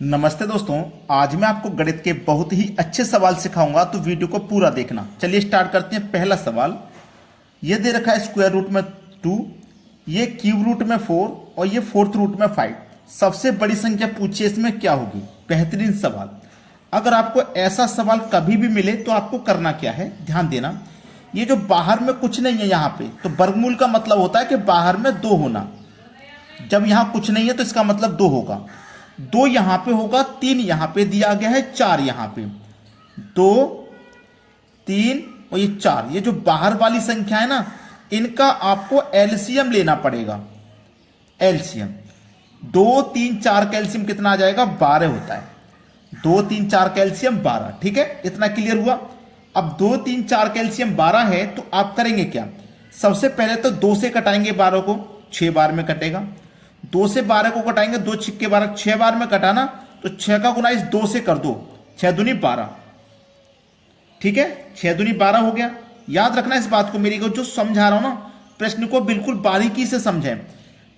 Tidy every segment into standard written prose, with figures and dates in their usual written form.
नमस्ते दोस्तों, आज मैं आपको गणित के बहुत ही अच्छे सवाल सिखाऊंगा, तो वीडियो को पूरा देखना। चलिए स्टार्ट करते हैं। पहला सवाल ये दे रखा है स्क्वायर रूट में 2, ये क्यूब रूट में 4 और ये फोर्थ रूट में 5। सबसे बड़ी संख्या पूछिए, इसमें क्या होगी? बेहतरीन सवाल। अगर आपको ऐसा सवाल कभी भी मिले तो आपको करना क्या है, ध्यान देना। ये जो बाहर में कुछ नहीं है यहाँ पे, तो वर्गमूल का मतलब होता है कि बाहर में 2 होना। जब यहाँ कुछ नहीं है तो इसका मतलब 2 होगा। 2 यहां पे होगा, 3 यहां पे दिया गया है, 4 यहां पे। 2 3 और ये 4, ये जो बाहर वाली संख्या है ना, इनका आपको एलसीएम लेना पड़ेगा। एलसीएम 2 3 4 का एलसीएम कितना आ जाएगा? 12 होता है। 2 3 4 का एलसीएम 12। ठीक है, इतना क्लियर हुआ। अब 2 3 4 का एलसीएम 12 है, तो आप करेंगे क्या? सबसे पहले तो 2 से कटाएंगे 12 को, 6 बार में कटेगा। 2 से 12 को कटाएंगे, 2 छिक्के 12, 6 बार में कटाना, तो 6 का गुना इस 2 से कर दो, 6 दूनी 12। ठीक है, 6 दूनी 12 हो गया। याद रखना इस बात को, मेरी को जो समझा रहा हूं ना, प्रश्न को बिल्कुल बारीकी से समझें।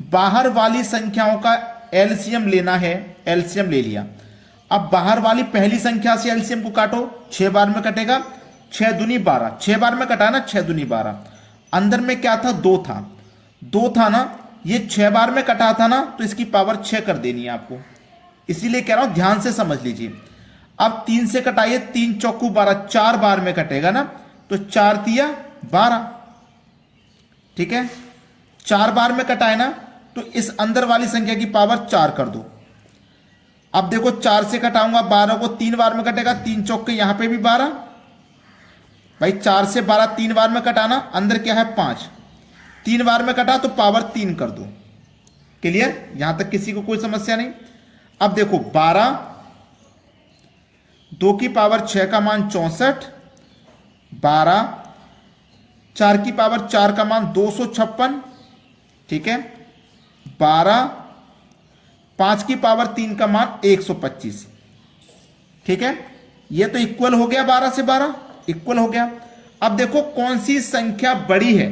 बाहर वाली संख्याओं का एलसीएम लेना है, एलसीएम ले लिया। अब बाहर वाली पहली संख्या से एलसीएम को काटो, 6 बार में कटेगा, 6 दूनी 12, 6 बार में कटाना, 6 दूनी 12। अंदर में क्या था? 2 था। 2 था ना, ये 6 बार में कटा था ना, तो इसकी पावर 6 कर देनी है आपको। इसीलिए कह रहा हूं, ध्यान से समझ लीजिए। अब 3 से कटाइए, 3 चौकू 12, 4 बार में कटेगा ना, तो 4 तिया 12। ठीक है, 4 बार में कटाए ना, तो इस अंदर वाली संख्या की पावर 4 कर दो। अब देखो, 4 से कटाऊंगा 12 को, 3 बार में कटेगा, 3 चौके यहां पे भी 12। भाई 4 से 12 3 बार में कटाना, अंदर क्या है? 5। 3 बार में कटा तो पावर 3 कर दो। क्लियर? यहां तक किसी को कोई समस्या नहीं। अब देखो 12, 2 की पावर 6 का मान 64, 12, 4 की पावर 4 का मान 256। ठीक है, 12, 5 की पावर 3 का मान 125। ठीक है, ये तो इक्वल हो गया, 12 से 12 इक्वल हो गया। अब देखो कौन सी संख्या बड़ी है,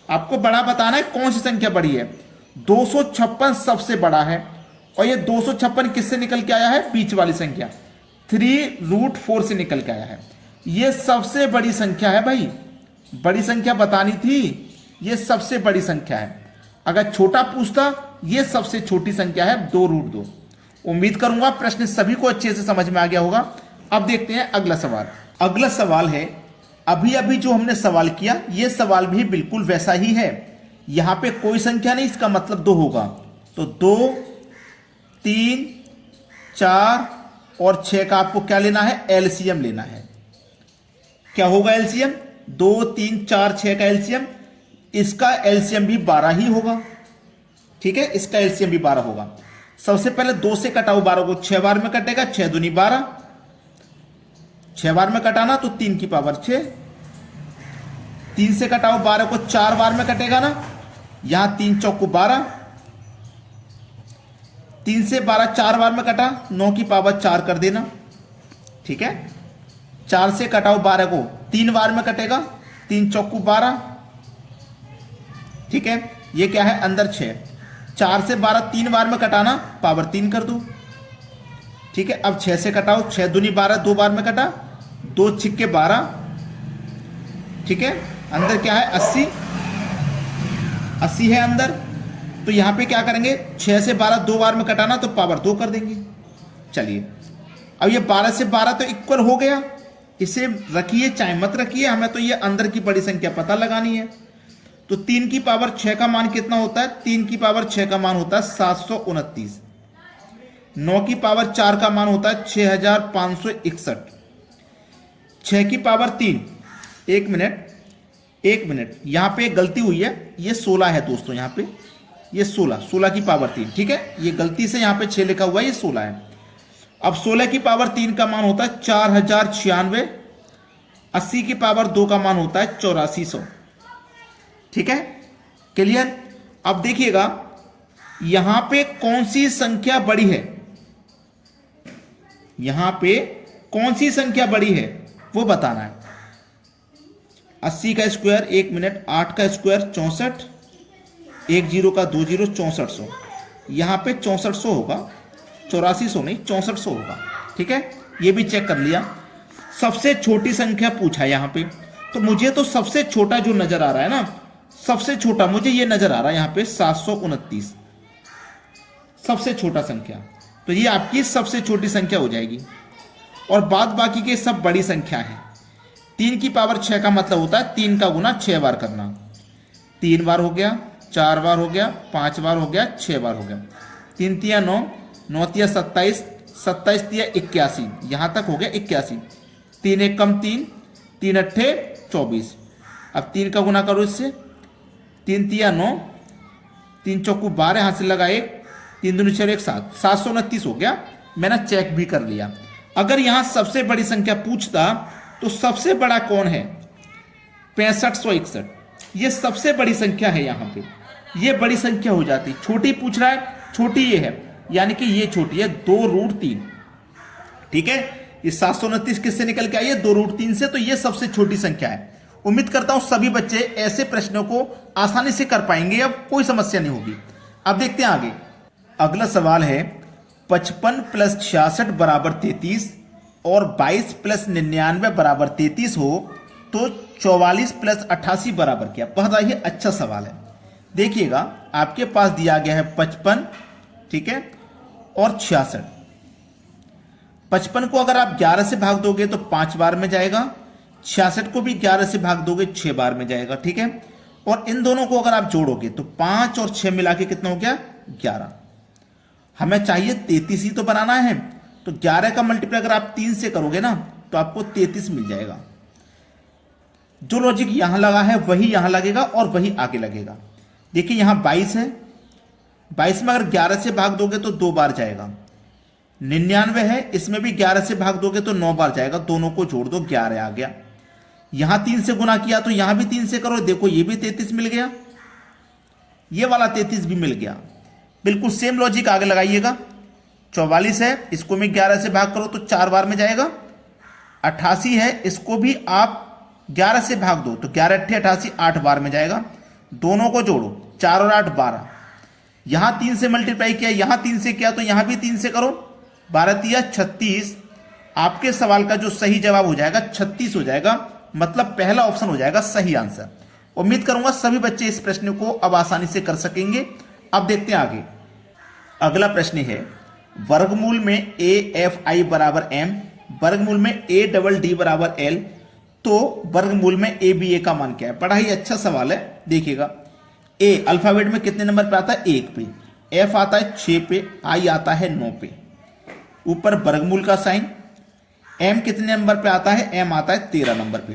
आपको बड़ा बताना है। कौन सी संख्या बड़ी है? 256 सबसे बड़ा है, और ये 256 किससे निकल के आया है? बीच वाली संख्या 3√4 से निकल के आया है। ये सबसे बड़ी संख्या है भाई, बड़ी संख्या बतानी थी। ये सबसे बड़ी संख्या है। अगर छोटा पूछता, ये सबसे छोटी संख्या है 2√2। उम्मीद करूंगा प्रश्न सभी को अच्छे से समझ में आ गया होगा। अब देखते हैं अगला सवाल। अगला सवाल है, अभी अभी जो हमने सवाल किया, यह सवाल भी बिल्कुल वैसा ही है। यहां पे कोई संख्या नहीं, इसका मतलब 2 होगा। तो 2 3 4 और 6 का आपको क्या लेना है? एलसीएम लेना है। क्या होगा एलसीएम? 2 3 4 6 का एलसीएम। इसका एलसीएम भी 12 ही होगा। ठीक है, इसका एलसीएम भी 12 होगा। सबसे पहले 2 से कटाओ 12 को, 6 बार में कटेगा, 6 दूनी 12। 6 बार में कटाना तो 3 की पावर 6। 3 से कटाओ 12 को, 4 बार में कटेगा ना, यहां 3 चौको 12। 3 से 12 4 बार में कटा, 9 की पावर 4 कर देना। ठीक है, 4 से कटाओ 12 को, 3 बार में कटेगा, 3 चौको 12। ठीक है, ये क्या है? अंदर 6। 4 से 12 3 बार में कटाना, पावर 3 कर दो। ठीक है, अब 6 से कटाओ, 6 दूनी 12, 2 बार में कटा, 2 छिक्के 12। ठीक है, अंदर क्या है? 80। 80 है अंदर। तो यहां पे क्या करेंगे? 6 से 12 2 बार में कटाना, तो पावर 2 कर देंगे। चलिए, अब ये 12 से 12 तो इक्वल हो गया। इसे रखिए चाहे मत रखिए, हमें तो ये अंदर की बड़ी संख्या पता लगानी है। तो 3 की पावर 6 का मान कितना होता है? 3 की पावर 6 का मान होता है 729। 9 की पावर 4 का मान होता है 6561। 6 की पावर 3, 1 मिनट, यहां पे एक गलती हुई है। ये 16 है दोस्तों, यहां पे ये 16 की पावर 3। ठीक है, ये गलती से यहां पे 6 लिखा हुआ है, ये 16 है। अब 16 की पावर 3 का मान होता है 4096। 80 की पावर 2 का मान होता है 8400। ठीक है, क्लियर? अब देखिएगा यहां पे कौन सी संख्या बड़ी है, यहां पे कौन सी संख्या बड़ी है वो बताना है। 80 का स्क्वायर 1 मिनट, 8 का स्क्वायर 64, 1 जीरो का 2 जीरो 6400। यहां पे 6400 होगा। 8400 नहीं 6400 होगा। ठीक है, ये भी चेक कर लिया। सबसे छोटी संख्या पूछा यहाँ पे, तो मुझे तो सबसे छोटा जो नजर आ रहा है ना, सबसे छोटा मुझे ये नजर आ रहा है यहाँ पे 729, सबसे छोटा संख्या। तो ये आपकी सबसे छोटी संख्या हो जाएगी। और बाद बाकी के सब बड़ी संख्या है। 3 की पावर 6 का मतलब होता है 3 का गुना 6 बार करना। 3 बार हो गया, 4 बार हो गया, 5 बार हो गया, 6 बार हो गया। 3 तिया 9, 9 तिया 27, 27 तिया 81, यहाँ तक हो गया 81। 3 एक कम 3, 3 अट्ठे 24। अब 3 का गुना करो इससे, 3 तिया 9, 3 चौकू 12, यहाँ से लगा 1, 3 दूनी 6 1 7, 729 हो गया। मैंने चेक भी कर लिया। अगर यहाँ सबसे बड़ी संख्या पूछता तो सबसे बड़ा कौन है? 6561। ये सबसे बड़ी संख्या है, यहाँ पे ये बड़ी संख्या हो जाती। छोटी पूछ रहा है, छोटी ये है, यानी कि ये छोटी है 2√3। ठीक है, ये 729 किससे निकल के आई है? 2√3 से। तो ये सबसे छोटी संख्या है। उम्मीद करता हूं सभी बच्चे ऐसे प्रश्नों को आसानी से कर पाएंगे, अब कोई समस्या नहीं होगी। अब देखते हैं आगे। अगला सवाल है 55 + 66 = 33 और 22 + 99 = 33 हो तो 44 + 88 बराबर क्या? बहुत ही अच्छा सवाल है। देखिएगा, आपके पास दिया गया है 55, ठीक है, और 66। 55 को अगर आप 11 से भाग दोगे तो 5 बार में जाएगा। 66 को भी 11 से भाग दोगे 6 बार में जाएगा। ठीक है, और इन दोनों को अगर आप जोड़ोगे तो 5 और 6 मिला के कितना हो गया? 11। हमें चाहिए 33 ही तो बनाना है, तो 11 का मल्टीप्लाई अगर आप 3 से करोगे ना तो आपको 33 मिल जाएगा। जो लॉजिक यहां लगा है वही यहां लगेगा और वही आगे लगेगा। देखिए यहां 22 है, 22 में अगर 11 से भाग दोगे तो 2 बार जाएगा। 99 है, इसमें भी 11 से भाग दोगे तो 9 बार जाएगा। दोनों को जोड़ दो, 11 आ गया। यहां 3 से गुना किया तो यहां भी 3 से करो, देखो ये भी 33 मिल गया, ये वाला 33 भी मिल गया। बिल्कुल सेम लॉजिक आगे लगाइएगा। 44 है, इसको भी 11 से भाग करो तो 4 बार में जाएगा। 88 है, इसको भी आप 11 से भाग दो तो 11 अट्ठे 88, 8 बार में जाएगा। दोनों को जोड़ो, 4 और 8 12। यहां 3 से मल्टीप्लाई किया, यहां 3 से किया तो यहां भी 3 से करो, 12 तिया 36। आपके सवाल का जो सही जवाब हो जाएगा 36 हो जाएगा, मतलब पहला ऑप्शन हो जाएगा सही आंसर। उम्मीद करूंगा सभी बच्चे इस प्रश्न को अब आसानी से कर सकेंगे। अब देखते हैं आगे। अगला प्रश्न है वर्गमूल में AFI = M, वर्गमूल में ADD = L, तो वर्गमूल में ABA का मान क्या है? बड़ा ही अच्छा सवाल है। देखिएगा, A अल्फाबेट में कितने नंबर पे आता है? 1 पे। F आता है 6 पे, I आता है 9 पे। ऊपर वर्गमूल का साइन। M कितने नंबर पे आता है? M आता है 13 नंबर पे।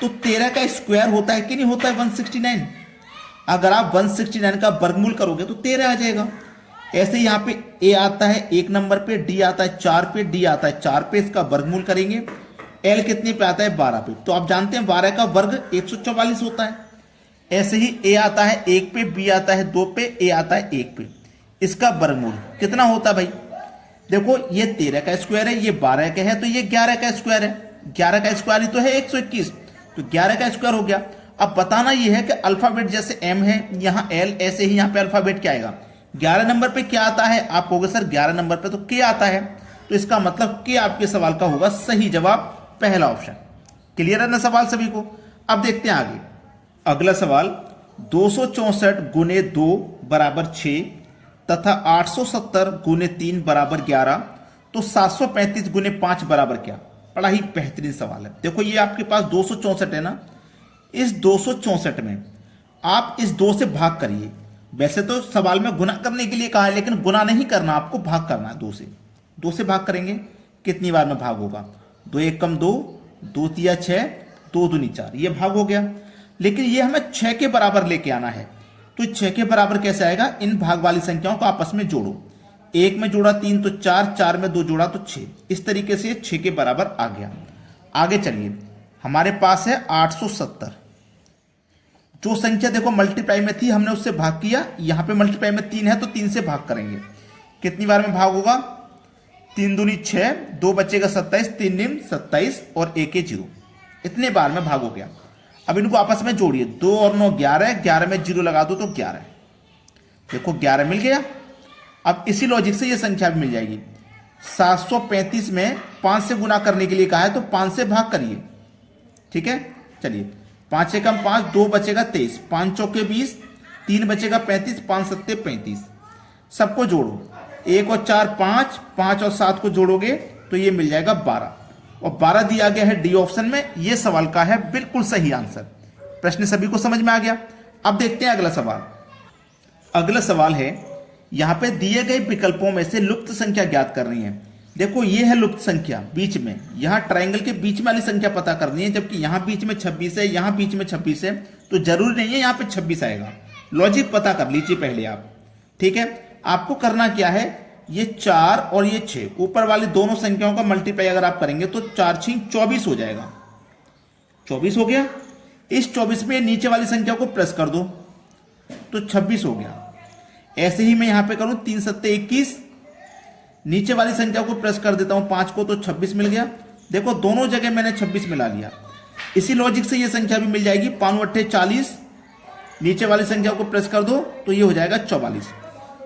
तो 13 का स्क्वायर होता है कि नहीं होता है? 169। अगर आप 169 का वर्गमूल करोगे तो 13 आ जाएगा। ऐसे यहां पे A आता है 1 नंबर पे, D आता है 4 पे, D आता है 4 पे, इसका वर्गमूल करेंगे। L कितने पे आता है? 12 पे। तो आप जानते हैं 12 का वर्ग 144 होता है। ऐसे ही A आता है 1 पे, B आता है 2 पे, A आता है 1 पे, इसका वर्गमूल कितना होता है भाई? देखो ये 13 का स्क्वायर है, ये 12 का है, तो ये 11 का स्क्वायर है। 11 का स्क्वायर ही तो है 121, तो 11 का स्क्वायर हो गया। अब बताना ये है कि अल्फाबेट जैसे M है, यहाँ L, ऐसे ही यहाँ पे अल्फाबेट क्या आएगा? 11 नंबर पे क्या आता है? आप कहोगे सर 11 नंबर पे तो K आता है, तो इसका मतलब K आपके सवाल का होगा सही जवाब, पहला ऑप्शन। क्लियर है ना सवाल सभी को? अब देखते हैं आगे। अगला सवाल 264 गुने 2 = 6 तथा 870 गुने 3 = 11, तो 735 गुने 5 बराबर क्या? बड़ा ही बेहतरीन सवाल है। देखो ये आपके पास 264 है ना, इस 264 में आप इस 2 से भाग करिए। वैसे तो सवाल में गुना करने के लिए कहा है, लेकिन गुना नहीं करना, आपको भाग करना है। 2 से भाग करेंगे, कितनी बार में भाग होगा? 2 1 कम 2, 2 तिया 6, 2 दूनी 4, ये भाग हो गया। लेकिन ये हमें 6 के बराबर लेके आना है, तो 6 के बराबर कैसे आएगा? इन भाग वाली संख्याओं को आपस में जोड़ो। 1 में जोड़ा 3 तो 4, 4 में 2 जोड़ा तो 6, इस तरीके से 6 के बराबर आ गया। आगे चलिए, हमारे पास है 870। जो संख्या देखो मल्टीप्लाई में थी, हमने उससे भाग किया। यहां पे मल्टीप्लाई में 3 है तो 3 से भाग करेंगे। कितनी बार में भाग होगा? 3 दूनी 6, 2 बचेगा 27, 3 निम 27 और 1 0, इतने बार में भाग हो गया। अब इनको आपस में जोड़िए, 2 और 9 11, 11 में 0 लगा दो तो 11। देखो 11 मिल गया। अब इसी लॉजिक से ये संख्या भी मिल जाएगी। 735 में 5 से गुना करने के लिए कहा है तो 5 से भाग करिए, ठीक है। चलिए 5 एकम 5, 2 बचेगा 23, 5 चौके 20, 3 बचेगा 35, 5 सत्ते 35। सबको जोड़ो, 1 और 4 5, 5 और 7 को जोड़ोगे तो ये मिल जाएगा 12, और 12 दिया गया है डी ऑप्शन में। ये सवाल का है बिल्कुल सही आंसर। प्रश्न सभी को समझ में आ गया। अब देखते हैं अगला सवाल। अगला सवाल है, यहां पे दिए गए विकल्पों में से लुप्त संख्या ज्ञात करनी है। देखो ये है लुप्त संख्या बीच में, यहां ट्रायंगल के बीच में वाली संख्या पता करनी है, जबकि यहां बीच में 26 है, यहां बीच में 26 है, तो जरूरी नहीं है यहां पे 26 आएगा। लॉजिक पता कर लीजिए पहले आप, ठीक है। आपको करना क्या है, ये 4 और ये 6 ऊपर वाली दोनों संख्याओं का मल्टीप्लाई अगर आप करेंगे तो 4 6 24 हो जाएगा। 24 हो गया। इस 24 में नीचे वाली संख्या को प्लस कर दो तो 26 हो गया। ऐसे ही मैं यहां पे करूं 3 सत्ते 21, नीचे वाली संख्या को प्लस कर देता हूं 5 को तो 26 मिल गया। देखो दोनों जगह मैंने 26 मिला लिया। इसी लॉजिक से ये संख्या भी मिल जाएगी, 5 8 40, नीचे वाली संख्या को प्लस कर दो तो ये हो जाएगा 44।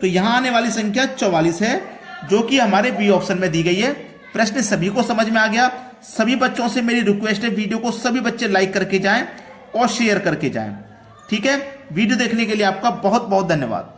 तो यहां आने वाली संख्या 44 है, जो कि हमारे बी ऑप्शन में दी गई है। प्रश्न सभी को समझ में आ गया। सभी बच्चों से मेरी रिक्वेस्ट है, वीडियो को सभी बच्चे लाइक करके जाएं और शेयर करके जाएं, ठीक है। वीडियो देखने के लिए आपका बहुत बहुत धन्यवाद।